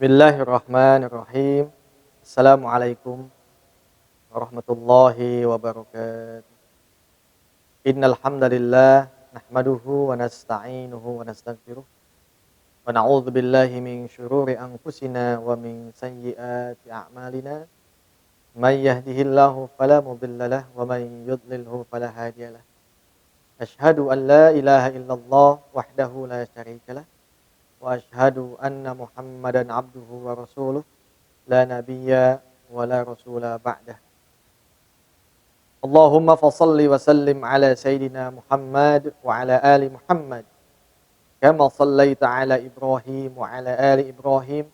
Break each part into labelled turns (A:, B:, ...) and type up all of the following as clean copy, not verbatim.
A: Bismillahirrahmanirrahim. Assalamualaikum warahmatullahi wabarakatuh. Innal hamdalillah nahmaduhu wa nasta'inuhu wa nastaghfiruh wa na'udzu billahi min syururi anfusina wa min sayyiati a'malina. May yahdihillahu fala mudhillalah wa may yudlilhu fala hadiyalah. Asyhadu an la ilaha illallah wahdahu la syarikalah wa asyhadu anna Muhammadan abduhu wa rasuluh la nabiyya wa la rasula ba'dah. Allahumma fassalli wa sallim ala sayyidina Muhammad wa ala ali Muhammad kama sallaita ala Ibrahim wa ala ali Ibrahim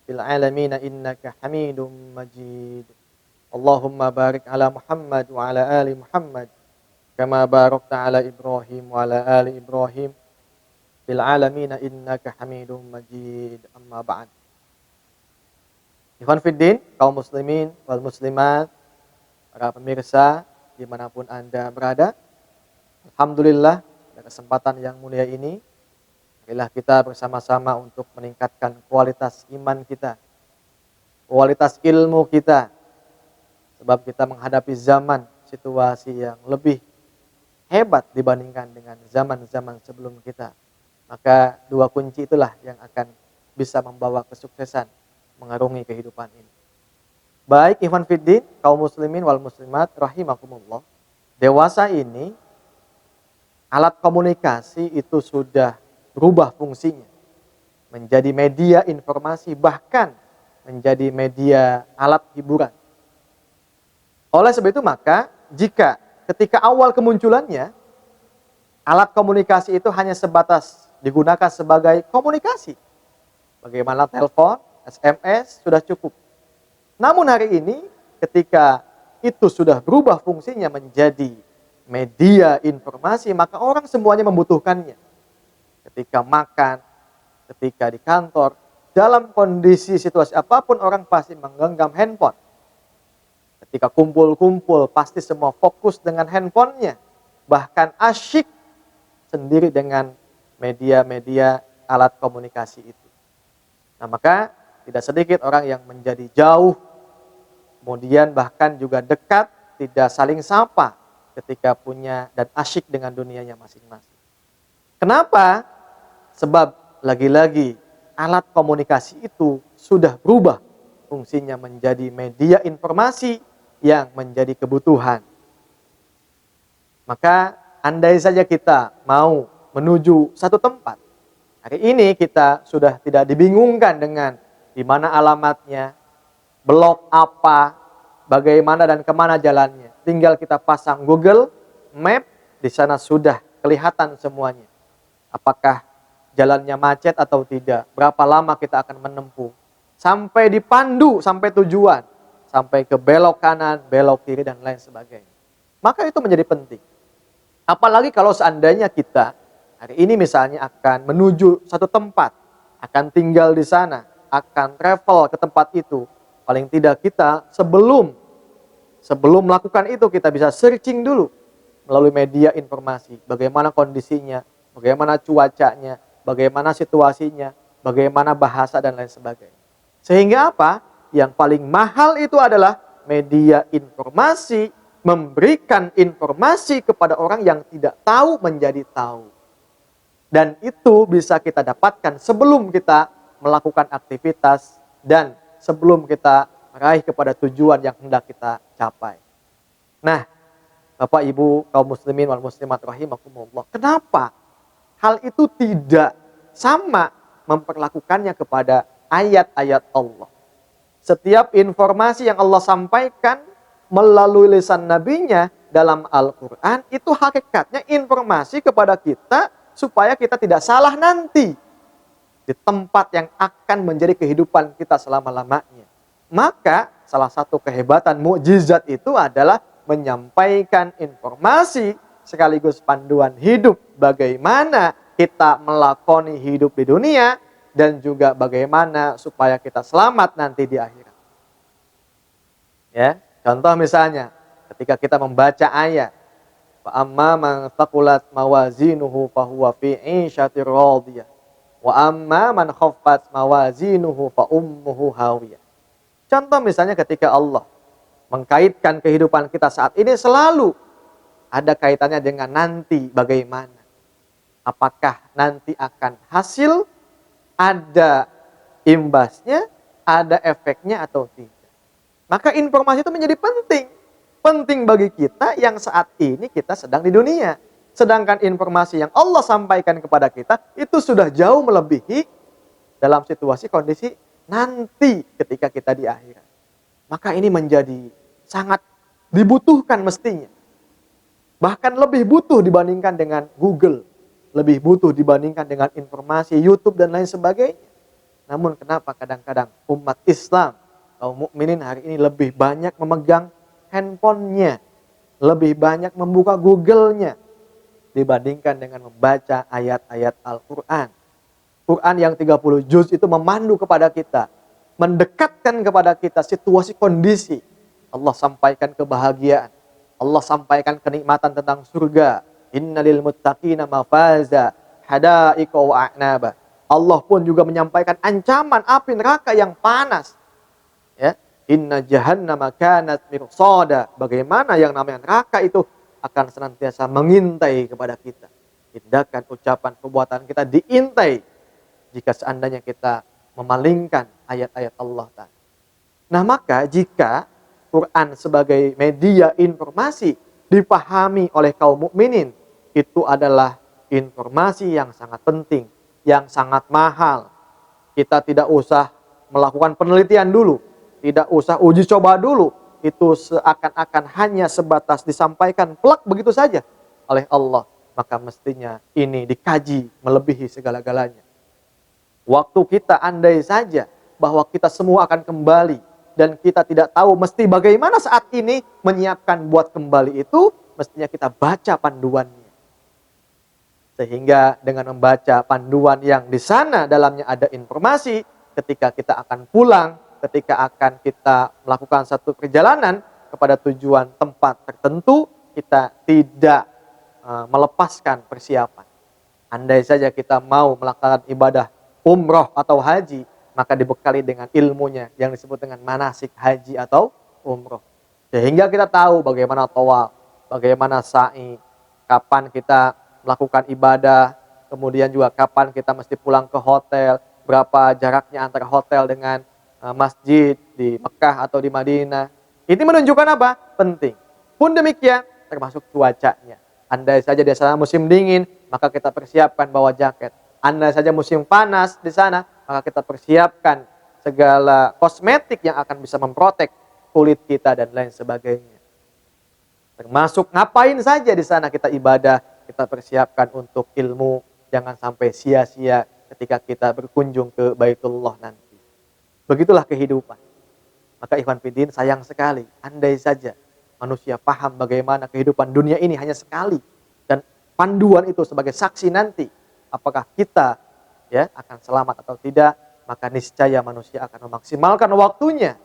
A: fil alamin innaka Hamidum Majid. Allahumma barik ala Muhammad wa ala ali Muhammad kama barakta ala Ibrahim wa ala ali Ibrahim fil alamin innaka Hamidum Majid. Amma ba'd. Ikhwan fiddin, kaum muslimin wal muslimat, para pemirsa dimanapun Anda berada, alhamdulillah pada kesempatan yang mulia ini, marilah kita bersama-sama untuk meningkatkan kualitas iman kita, kualitas ilmu kita, sebab kita menghadapi zaman, situasi yang lebih hebat dibandingkan dengan zaman-zaman sebelum kita. Maka dua kunci itulah yang akan bisa membawa kesuksesan mengarungi kehidupan ini. Baik ikhwan fiddin, kaum muslimin wal muslimat rahimakumullah. Dewasa ini alat komunikasi itu sudah berubah fungsinya menjadi media informasi, bahkan menjadi media alat hiburan. Oleh sebab itu maka jika ketika awal kemunculannya alat komunikasi itu hanya sebatas digunakan sebagai komunikasi, bagaimana telepon, SMS sudah cukup. Namun hari ini ketika itu sudah berubah fungsinya menjadi media informasi, maka orang semuanya membutuhkannya. Ketika makan, ketika di kantor, dalam kondisi situasi apapun orang pasti menggenggam handphone. Ketika kumpul-kumpul pasti semua fokus dengan handphonenya. Bahkan asyik sendiri dengan media-media alat komunikasi itu. Nah maka tidak sedikit orang yang menjadi jauh, kemudian bahkan juga dekat, tidak saling sapa ketika punya dan asyik dengan dunianya masing-masing. Kenapa? Sebab lagi-lagi alat komunikasi itu sudah berubah fungsinya menjadi media informasi yang menjadi kebutuhan. Maka andai saja kita mau menuju satu tempat, hari ini kita sudah tidak dibingungkan dengan di mana alamatnya, blok apa, bagaimana dan kemana jalannya. Tinggal kita pasang Google Map, di sana sudah kelihatan semuanya. Apakah jalannya macet atau tidak, berapa lama kita akan menempuh, sampai dipandu, sampai tujuan, sampai ke belok kanan, belok kiri dan lain sebagainya. Maka itu menjadi penting. Apalagi kalau seandainya kita hari ini misalnya akan menuju satu tempat, akan tinggal di sana, akan travel ke tempat itu. Paling tidak kita sebelum melakukan itu kita bisa searching dulu melalui media informasi. Bagaimana kondisinya, bagaimana cuacanya, bagaimana situasinya, bagaimana bahasa dan lain sebagainya. Sehingga apa? Yang paling mahal itu adalah media informasi, memberikan informasi kepada orang yang tidak tahu menjadi tahu. Dan itu bisa kita dapatkan sebelum kita melakukan aktivitas dan sebelum kita meraih kepada tujuan yang hendak kita capai. Nah, Bapak Ibu kaum muslimin wal muslimat rahimakumullah, kenapa hal itu tidak sama memperlakukannya kepada ayat-ayat Allah? Setiap informasi yang Allah sampaikan melalui lisan nabinya dalam Al-Quran itu hakikatnya informasi kepada kita supaya kita tidak salah nanti di tempat yang akan menjadi kehidupan kita selama-lamanya. Maka salah satu kehebatan mukjizat itu adalah menyampaikan informasi sekaligus panduan hidup bagaimana kita melakoni hidup di dunia dan juga bagaimana supaya kita selamat nanti di akhirat. Ya, contoh misalnya ketika kita membaca ayat fa amma man thaqulat mawazinuhu fahuwa fi 'ishatir radiyah Wa amma man khaffat mawazinuhu fa ummuhu hawiyah. Contoh misalnya ketika Allah mengkaitkan kehidupan kita saat ini selalu ada kaitannya dengan nanti bagaimana. Apakah nanti akan hasil, ada imbasnya, ada efeknya atau tidak. Maka informasi itu menjadi penting. Penting bagi kita yang saat ini kita sedang di dunia. Sedangkan informasi yang Allah sampaikan kepada kita itu sudah jauh melebihi dalam situasi kondisi nanti ketika kita di akhirat. Maka ini menjadi sangat dibutuhkan mestinya. Bahkan lebih butuh dibandingkan dengan Google. Lebih butuh dibandingkan dengan informasi YouTube dan lain sebagainya. Namun kenapa kadang-kadang umat Islam, kaum mukminin hari ini lebih banyak memegang handphonenya. Lebih banyak membuka Google-nya dibandingkan dengan membaca ayat-ayat Al-Quran. Quran yang 30 juz itu memandu kepada kita, mendekatkan kepada kita situasi kondisi. Allah sampaikan kebahagiaan, Allah sampaikan kenikmatan tentang surga. Innalil muttaqina mafaza hadaiqa wa a'naba. Allah pun juga menyampaikan ancaman api neraka yang panas. Ya, inna jahannama kanat mirsada. Bagaimana yang namanya neraka itu akan senantiasa mengintai kepada kita. Tindakan, ucapan, perbuatan kita diintai jika seandainya kita memalingkan ayat-ayat Allah Ta'ala. Nah maka jika Quran sebagai media informasi dipahami oleh kaum mukminin, itu adalah informasi yang sangat penting, yang sangat mahal. Kita tidak usah melakukan penelitian dulu, tidak usah uji coba dulu. Itu seakan-akan hanya sebatas disampaikan plak begitu saja oleh Allah. Maka mestinya ini dikaji melebihi segala-galanya. Waktu kita andai saja bahwa kita semua akan kembali dan kita tidak tahu mesti bagaimana saat ini menyiapkan buat kembali itu, mestinya kita baca panduannya. Sehingga dengan membaca panduan yang di sana dalamnya ada informasi, ketika kita akan pulang, ketika akan kita melakukan satu perjalanan kepada tujuan tempat tertentu, kita tidak melepaskan persiapan. Andai saja kita mau melakukan ibadah umroh atau haji, maka dibekali dengan ilmunya yang disebut dengan manasik haji atau umroh. Sehingga kita tahu bagaimana tawaf, bagaimana sa'i, kapan kita melakukan ibadah, kemudian juga kapan kita mesti pulang ke hotel, berapa jaraknya antara hotel dengan masjid di Mekah atau di Madinah. Ini menunjukkan apa? Penting. Pun demikian termasuk cuacanya. Andai saja di sana musim dingin, maka kita persiapkan bawa jaket. Andai saja musim panas di sana, maka kita persiapkan segala kosmetik yang akan bisa memprotek kulit kita dan lain sebagainya. Termasuk ngapain saja di sana kita ibadah, kita persiapkan untuk ilmu, jangan sampai sia-sia ketika kita berkunjung ke Baitullah nanti. Begitulah kehidupan. Maka ikhwan fillah, sayang sekali andai saja manusia paham bagaimana kehidupan dunia ini hanya sekali, dan panduan itu sebagai saksi nanti apakah kita akan selamat atau tidak, maka niscaya manusia akan memaksimalkan waktunya,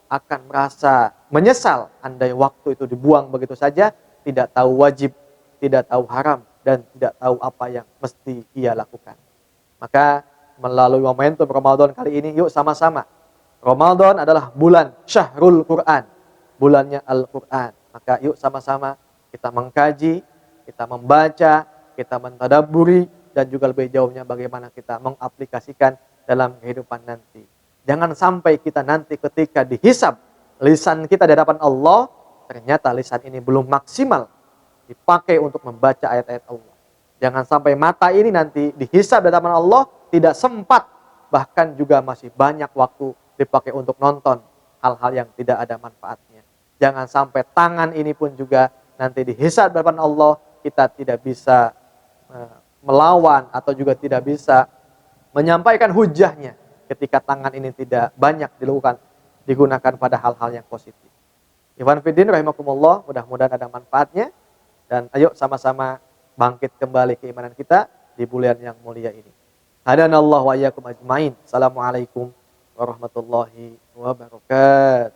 A: akan merasa menyesal andai waktu itu dibuang begitu saja, tidak tahu wajib, tidak tahu haram, dan tidak tahu apa yang mesti ia lakukan. Maka melalui momentum Ramadan kali ini, yuk sama-sama. Ramadan adalah bulan Syahrul Quran, bulannya Al-Quran. Maka yuk sama-sama kita mengkaji, kita membaca, kita mentadabburi, dan juga lebih jauhnya bagaimana kita mengaplikasikan dalam kehidupan nanti. Jangan sampai kita nanti ketika dihisab lisan kita di hadapan Allah, ternyata lisan ini belum maksimal dipakai untuk membaca ayat-ayat Allah. Jangan sampai mata ini nanti dihisab di hadapan Allah tidak sempat, bahkan juga masih banyak waktu dipakai untuk nonton hal-hal yang tidak ada manfaatnya. Jangan sampai tangan ini pun juga nanti dihisab di hadapan Allah, kita tidak bisa melawan atau juga tidak bisa menyampaikan hujahnya ketika tangan ini tidak banyak digunakan pada hal-hal yang positif. Ikhwan fiddin rahimakumullah, mudah-mudahan ada manfaatnya, dan ayo sama-sama bangkit kembali keimanan kita di bulan yang mulia ini. Hadanallahu wa iyyakum ajmain. Assalamualaikum warahmatullahi wabarakatuh.